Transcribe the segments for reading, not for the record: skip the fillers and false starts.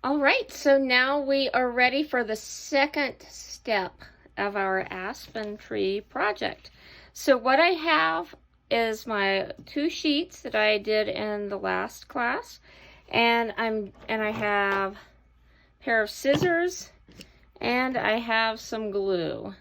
All right, so now we are ready for the second step of our Aspen tree project. So what I have is my 2 sheets that I did in the last class, and I have a pair of scissors and I have some glue.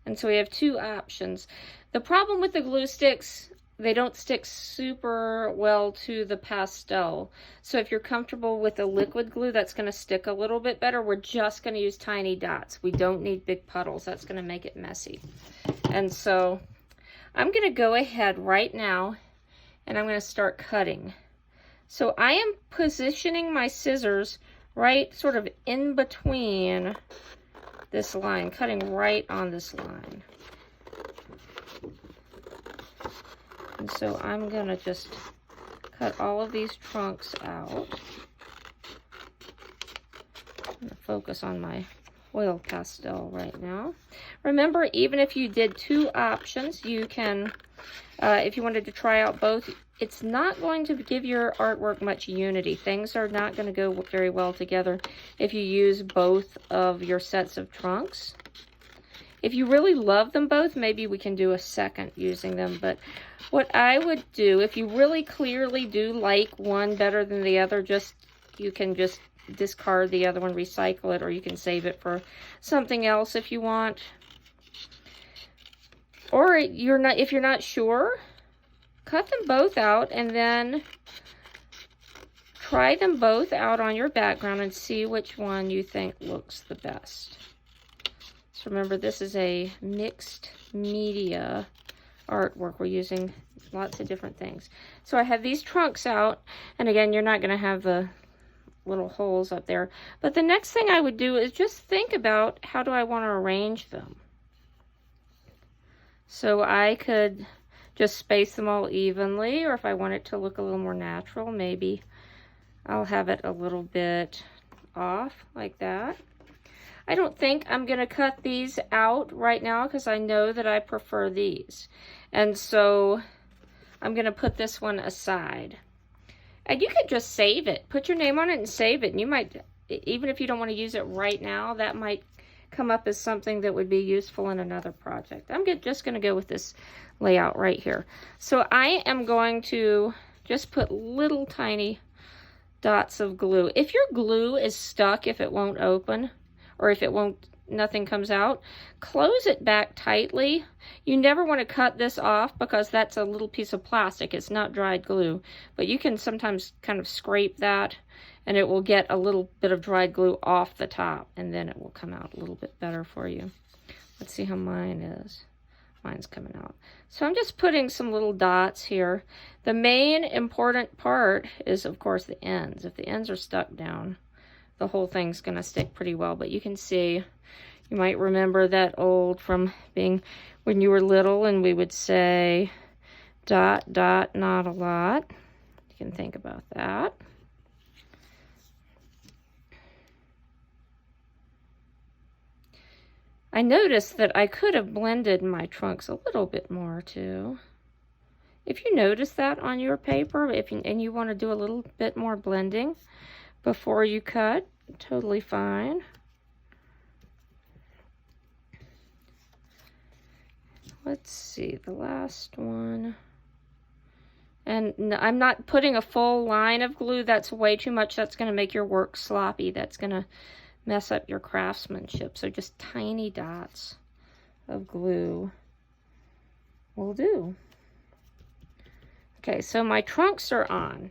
And so we have 2 options. The problem with the glue sticks, they don't stick super well to the pastel. So if you're comfortable with the liquid glue, that's going to stick a little bit better. We're just going to use tiny dots. We don't need big puddles. That's going to make it messy. And so I'm going to go ahead right now and I'm going to start cutting. So I am positioning my scissors right sort of in between this line, cutting right on this line. And so I'm going to just cut all of these trunks out. I'm going to focus on my oil pastel right now. Remember, even if you did 2 options, you can, if you wanted to try out both, it's not going to give your artwork much unity. Things are not going to go very well together if you use both of your sets of trunks. If you really love them both, maybe we can do a second using them. But what I would do, if you really clearly do like one better than the other, you can just discard the other one, recycle it, or you can save it for something else if you want. Or if you're not sure, cut them both out and then try them both out on your background and see which one you think looks the best. Remember, this is a mixed media artwork. We're using lots of different things. So I have these trunks out, and again, you're not going to have the little holes up there. But the next thing I would do is just think about how do I want to arrange them. So I could just space them all evenly, or if I want it to look a little more natural, maybe I'll have it a little bit off like that. I don't think I'm going to cut these out right now because I know that I prefer these. And so I'm going to put this one aside. And you could just save it. Put your name on it and save it. And you might, even if you don't want to use it right now, that might come up as something that would be useful in another project. I'm just going to go with this layout right here. So I am going to just put little tiny dots of glue. If your glue is stuck, if it won't open, or if nothing comes out, close it back tightly. You never want to cut this off because that's a little piece of plastic. It's not dried glue, but you can sometimes kind of scrape that and it will get a little bit of dried glue off the top, and then it will come out a little bit better for you. Let's see how mine is. Mine's coming out. So I'm just putting some little dots here. The main important part is, of course, the ends. If the ends are stuck down, the whole thing's going to stick pretty well. But you can see, you might remember that old from being when you were little and we would say dot, dot, not a lot. You can think about that. I noticed that I could have blended my trunks a little bit more too. If you notice that on your paper, and you want to do a little bit more blending before you cut, totally fine. Let's see, the last one. And I'm not putting a full line of glue. That's way too much. That's going to make your work sloppy. That's going to mess up your craftsmanship. So just tiny dots of glue will do. Okay, so my trunks are on.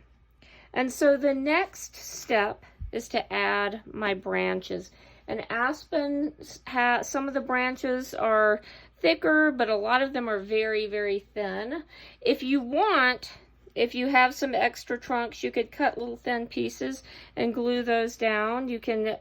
And so the next step is to add my branches. And Aspen has, some of the branches are thicker, but a lot of them are very, very thin. If you want, if you have some extra trunks, you could cut little thin pieces and glue those down. You can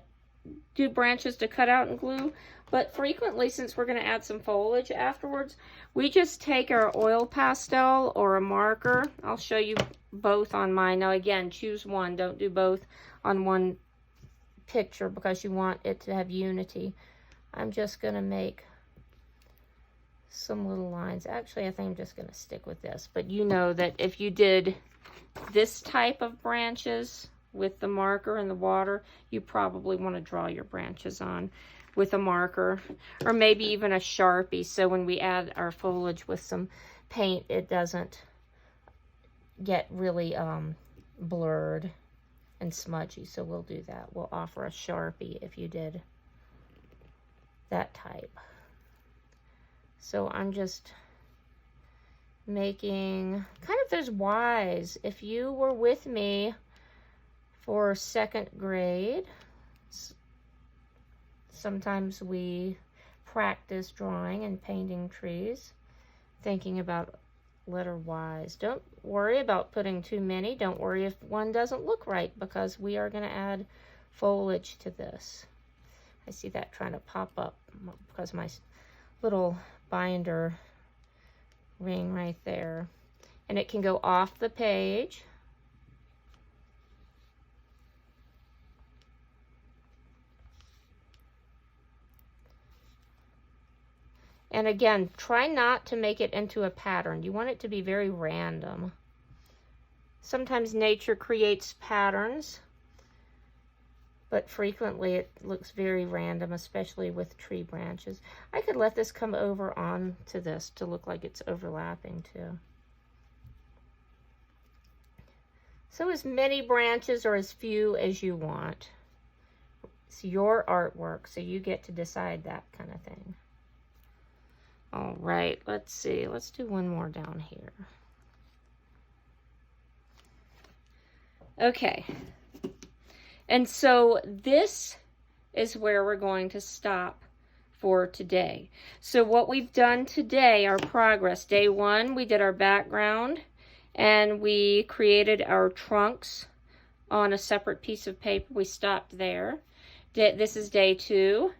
do branches to cut out and glue, but frequently, since we're going to add some foliage afterwards, we just take our oil pastel or a marker. I'll show you both on mine. Now again, choose one. Don't do both on one picture because you want it to have unity. I'm just going to make some little lines. Actually, I think I'm just going to stick with this, but you know that if you did this type of branches, with the marker and the water, you probably want to draw your branches on with a marker, or maybe even a Sharpie, so when we add our foliage with some paint, it doesn't get really blurred and smudgy. So we'll do that. We'll offer a Sharpie if you did that type. So I'm just making kind of those Ys. If you were with me for 2nd grade, sometimes we practice drawing and painting trees, thinking about letter Ys. Don't worry about putting too many. Don't worry if one doesn't look right, because we are going to add foliage to this. I see that trying to pop up because my little binder ring right there. And it can go off the page. And again, try not to make it into a pattern. You want it to be very random. Sometimes nature creates patterns, but frequently it looks very random, especially with tree branches. I could let this come over onto this to look like it's overlapping too. So as many branches or as few as you want. It's your artwork, so you get to decide that kind of thing. All right, let's see. Let's do one more down here. Okay. And so this is where we're going to stop for today. So what we've done today, our progress, day 1, we did our background and we created our trunks on a separate piece of paper. We stopped there. This is day 2.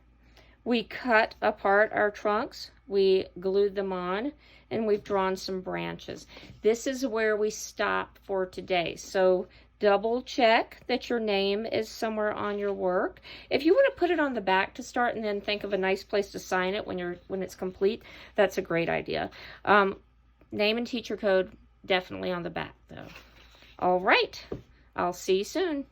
We cut apart our trunks, we glued them on, and we've drawn some branches. This is where we stop for today. So double check that your name is somewhere on your work. If you want to put it on the back to start and then think of a nice place to sign it when it's complete, that's a great idea. Name and teacher code definitely on the back though. All right, I'll see you soon.